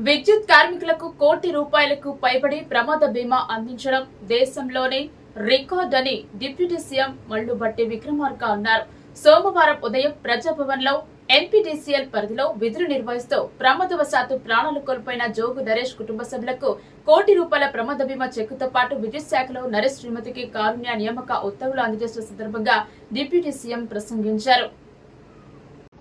విద్యుత్ కార్మికులకు ₹1,00,00,000 పైబడి ప్రమాద బీమా అందించడం దేశంలోనే రికార్డని డిప్యూటీ సీఎం మల్లుబట్టి విక్రమార్క అన్నారు. సోమవారం ఉదయం ప్రజాభవన్లో ఎన్పీడీసీఎల్ పరిధిలో విధులు నిర్వహిస్తూ ప్రమాదవశాత్తు ప్రాణాలు కోల్పోయిన జోగు నరేష్ కుటుంబ సభ్యులకు ₹1,00,00,000 ప్రమాద బీమా చెక్కుతో పాటు విద్యుత్ శాఖలో నరేష్ శ్రీమతికి కారుణ్య నియామక ఉత్తర్వులు అందజేసిన సందర్భంగా డిప్యూటీ సీఎం ప్రసంగించారు.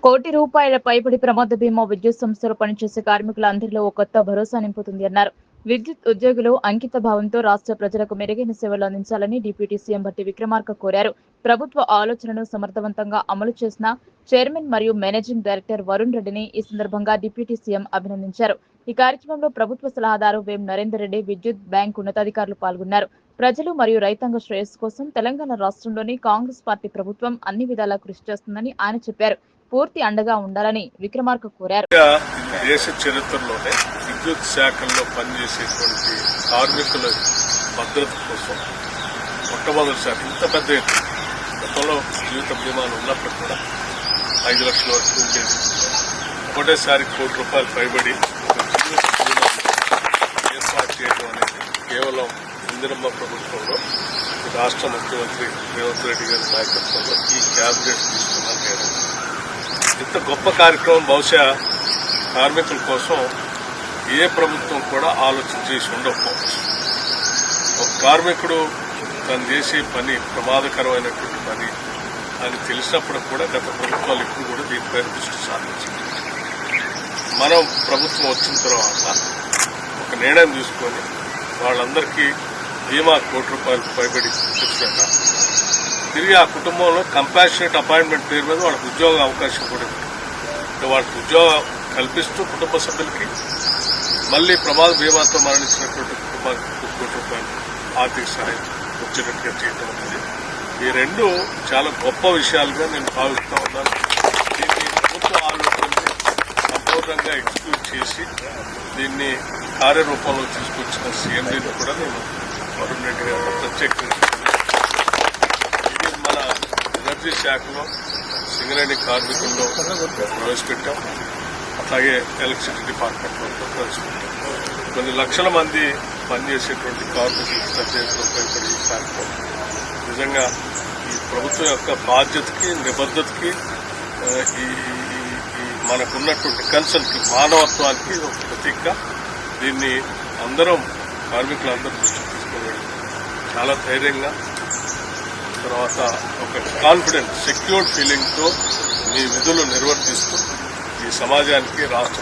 ₹1,00,00,000 పైబడి ప్రమాద బీమా విద్యుత్ సంస్థలో పనిచేసే కార్మికులందరిలో ఒక కొత్త భరోసా నింపుతుంది అన్నారు. విద్యుత్ ఉద్యోగులు అంకిత భావంతో రాష్ట్ర ప్రజలకు మెరుగైన సేవలు అందించాలని డిప్యూటీ సీఎం బట్టి విక్రమార్క కోరారు. ప్రభుత్వ ఆలోచనను సమర్థవంతంగా అమలు చేసిన చైర్మన్ మరియు మేనేజింగ్ డైరెక్టర్ వరుణ్ రెడ్డిని ఈ సందర్భంగా డిప్యూటీ సీఎం అభినందించారు. ఈ కార్యక్రమంలో ప్రభుత్వ సలహాదారు వేం నరేందర్ రెడ్డి, విద్యుత్ బ్యాంక్ ఉన్నతాధికారులు పాల్గొన్నారు. ప్రజలు మరియు రైతాంగ శ్రేయస్సు కోసం తెలంగాణ రాష్ట్రంలోని కాంగ్రెస్ పార్టీ ప్రభుత్వం అన్ని విధాలా కృషి చేస్తుందని ఆయన చెప్పారు. పూర్తి అండగా ఉండాలని విక్రమార్క కోరారు. దేశ చరిత్రలోనే విద్యుత్ శాఖల్లో పనిచేసేటువంటి కార్మికుల భద్రత కోసం మొట్టమొదటిసారి ఇంత పెద్ద ఎత్తున గతంలో జీవిత బీమాలు ఉన్నప్పుడు కూడా 5 లక్షల వరకు ఉండేది. ఒకటేసారి ₹1,00,00,000 పైబడి జీవిత బీమా ఏర్పాటు చేయడం అనేది కేవలం ఇందిరమ్మ ప్రభుత్వంలో రాష్ట్ర ముఖ్యమంత్రి రేవంత్ రెడ్డి గారి నాయకత్వంలో ఈ క్యాబినెట్ తీసుకున్న నిర్ణయం. ఇంత గొప్ప కార్యక్రమం బహుశా కార్మికుల కోసం ఏ ప్రభుత్వం కూడా ఆలోచన చేసి ఉండకపోవచ్చు. ఒక కార్మికుడు తను చేసే పని ప్రమాదకరమైనటువంటి పని అని తెలిసినప్పుడు కూడా గత ప్రభుత్వాలు ఇప్పుడు కూడా దీనిపైన దృష్టి సారించింది. మనం ప్రభుత్వం వచ్చిన తర్వాత ఒక నిర్ణయం తీసుకొని వాళ్ళందరికీ బీమా ₹1,00,00,000 పైబడి తెచ్చిపెట్టాలి. తిరిగి ఆ కుటుంబంలో కంపాషనేట్ అపాయింట్మెంట్ పేరు మీద వాళ్ళకి ఉద్యోగ అవకాశం కూడా ఉంది. వాళ్ళకి ఉద్యోగం కల్పిస్తూ కుటుంబ సభ్యులకి మళ్లీ ప్రమాద బీమాతో మరణించినటువంటి కుటుంబానికి ₹1,00,00,000 ఆర్థిక సహాయం వచ్చేటట్టుగా చేయడం అనేది ఈ రెండు చాలా గొప్ప విషయాలుగా నేను భావిస్తా ఉన్నాను. దీన్ని ప్రభుత్వ ఆలోచనని సంపూర్ణంగా ఎగ్జిక్యూట్ చేసి దీన్ని కార్యరూపంలో తీసుకొచ్చిన సీఎండీని కూడా నేను వరుణ్ రెడ్డి గారు ప్రత్యేకంగా మన ఎనర్జీ శాఖలో సింగరేణి కార్మికుల్లో ప్రవేశపెట్టాం. అట్లాగే ఎలక్ట్రిసిటీ డిపార్ట్మెంట్లో ప్రవేశపెట్టాం. కొన్ని లక్షల మంది పనిచేసేటువంటి కార్మికులకు ప్రత్యేకంగా ఉపయోగపడే ఈ కార్యక్రమం నిజంగా ఈ ప్రభుత్వం యొక్క బాధ్యతకి నిబద్ధతకి ఈ మనకున్నటువంటి కన్సర్న్కి మానవత్వానికి ఒక ప్రతీక. దీన్ని అందరం కార్మికులందరూ దృష్టికి తీసుకోవాలి. చాలా ధైర్యంగా తర్వాత ఒక కాన్ఫిడెంట్ సెక్యూర్డ్ ఫీలింగ్తో మీ విధులు నిర్వర్తిస్తూ ఈ సమాజానికి రాష్ట్ర